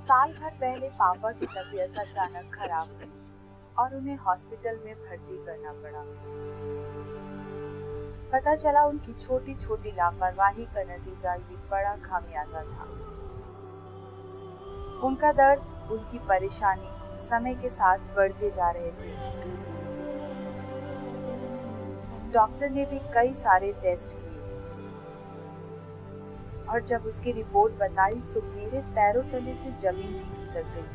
साल भर पहले पापा की तबीयत अचानक खराब हुई और उन्हें हॉस्पिटल में भर्ती करना पड़ा। पता चला उनकी छोटी छोटी लापरवाही का नतीजा ये बड़ा खामियाजा था। उनका दर्द, उनकी परेशानी समय के साथ बढ़ते जा रहे थे। डॉक्टर ने भी कई सारे टेस्ट किए और जब उसकी रिपोर्ट बताई तो मेरे पैरों तले से जमीन ही खिसक गई।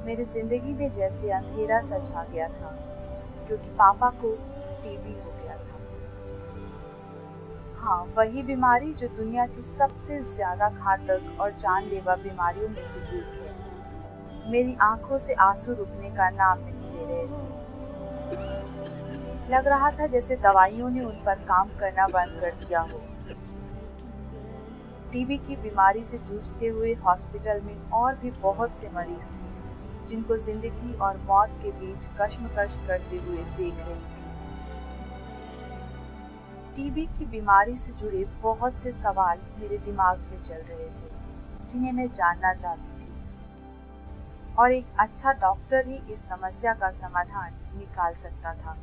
मेरी जिंदगी में जैसे अंधेरा सा छा गया था, क्योंकि पापा को टीबी हो गया था। हाँ, वही बीमारी जो दुनिया की सबसे ज्यादा घातक और जानलेवा बीमारियों में से एक है। मेरी आंखों से आंसू रुकने का नाम नहीं ले रहे थे। लग रहा था जैसे दवाइयों ने उन पर काम करना बंद कर दिया हो। टीबी की बीमारी से जूझते हुए हॉस्पिटल में और भी बहुत से मरीज थे, जिनको जिंदगी और मौत के बीच कश्मकश करते हुए देख रही थी। टीबी की बीमारी से जुड़े बहुत से सवाल मेरे दिमाग में चल रहे थे, जिन्हें मैं जानना चाहती थी, और एक अच्छा डॉक्टर ही इस समस्या का समाधान निकाल सकता था।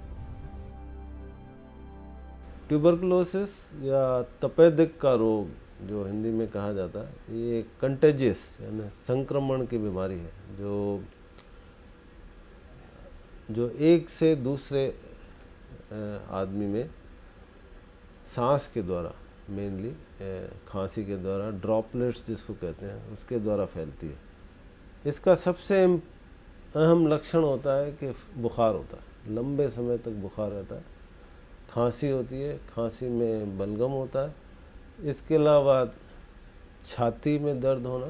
ट्यूबरकुलोसिस या तपेदिक का रोग, जो हिंदी में कहा जाता है, ये कंटेजियस यानी संक्रमण की बीमारी है, जो एक से दूसरे आदमी में सांस के द्वारा, मेनली खांसी के द्वारा, ड्रॉपलेट्स जिसको कहते हैं, उसके द्वारा फैलती है। इसका सबसे अहम लक्षण होता है कि बुखार होता है, लंबे समय तक बुखार रहता है, खांसी होती है, खांसी में बलगम होता है, इसके अलावा छाती में दर्द होना,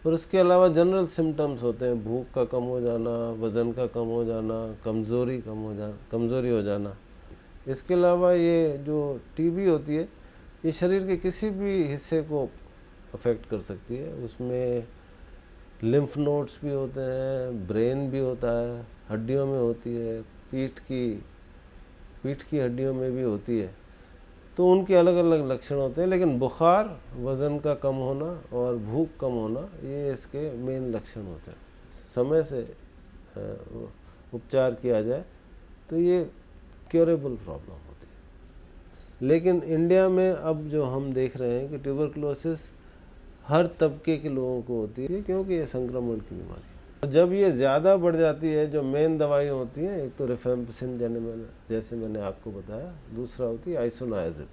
और उसके अलावा जनरल सिम्टम्स होते हैं, भूख का कम हो जाना, वज़न का कम हो जाना, कमज़ोरी हो जाना। इसके अलावा ये जो टीबी होती है, ये शरीर के किसी भी हिस्से को अफेक्ट कर सकती है। उसमें लिम्फ नोड्स भी होते हैं, ब्रेन भी होता है, हड्डियों में होती है, पीठ की हड्डियों में भी होती है। तो उनके अलग अलग लक्षण होते हैं, लेकिन बुखार, वज़न का कम होना और भूख कम होना, ये इसके मेन लक्षण होते हैं। समय से उपचार किया जाए तो ये क्योरेबल प्रॉब्लम होती है। लेकिन इंडिया में अब जो हम देख रहे हैं कि ट्यूबरकुलोसिस हर तबके के लोगों को होती है, क्योंकि ये संक्रमण की बीमारी है। जब ये ज़्यादा बढ़ जाती है, जो मेन दवाइयाँ होती हैं, एक तो रिफेम्पिसिन जैसे मैंने आपको बताया, दूसरा होती है आइसोनाइजिन।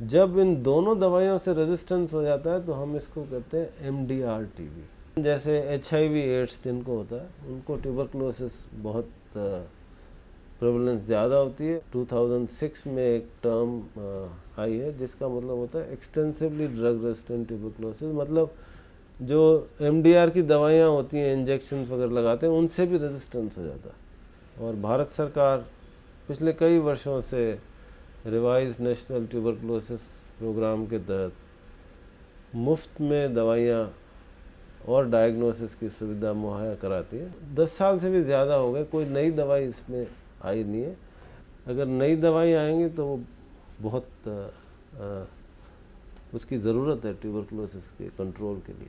जब इन दोनों दवाइयों से रेजिस्टेंस हो जाता है तो हम इसको कहते हैं MDR टीबी। जैसे HIV एड्स जिनको होता है, उनको ट्यूबरकुलोसिस बहुत प्रेवलेंस ज़्यादा होती है। 2006 में एक टर्म आई है जिसका मतलब होता है एक्सटेंसिवली ड्रग रेजिस्टेंट ट्यूबरकुलोसिस, मतलब जो MDR की दवाइयाँ होती हैं, इंजेक्शन वगैरह लगाते हैं, उनसे भी रेजिस्टेंस हो जाता है। और भारत सरकार पिछले कई वर्षों से रिवाइज नेशनल ट्यूबरकुलोसिस प्रोग्राम के तहत मुफ्त में दवाइयाँ और डायग्नोसिस की सुविधा मुहैया कराती है। 10 साल से भी ज़्यादा हो गए, कोई नई दवाई इसमें आई नहीं है। अगर नई दवाई आएंगी तो वो बहुत उसकी ज़रूरत है ट्यूबरकुलोसिस के कंट्रोल के लिए।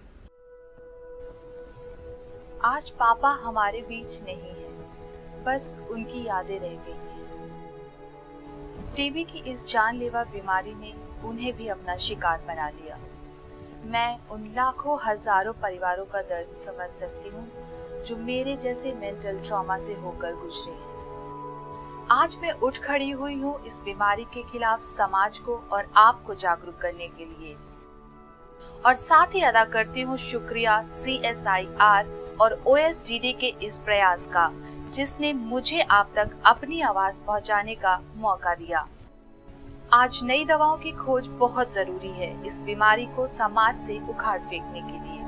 आज पापा हमारे बीच नहीं है, बस उनकी यादें रह गई हैं। टीबी की इस जानलेवा बीमारी ने उन्हें भी अपना शिकार बना लिया। मैं उन लाखों हजारों परिवारों का दर्द समझ सकती हूँ जो मेरे जैसे मेंटल ट्रॉमा से होकर गुजरे हैं। आज मैं उठ खड़ी हुई हूँ इस बीमारी के खिलाफ समाज को और आपको जागरूक करने के लिए, और साथ ही अदा करती हूँ शुक्रिया CSIR और OSDD के इस प्रयास का, जिसने मुझे आप तक अपनी आवाज पहुंचाने का मौका दिया। आज नई दवाओं की खोज बहुत जरूरी है इस बीमारी को समाज से उखाड़ फेंकने के लिए।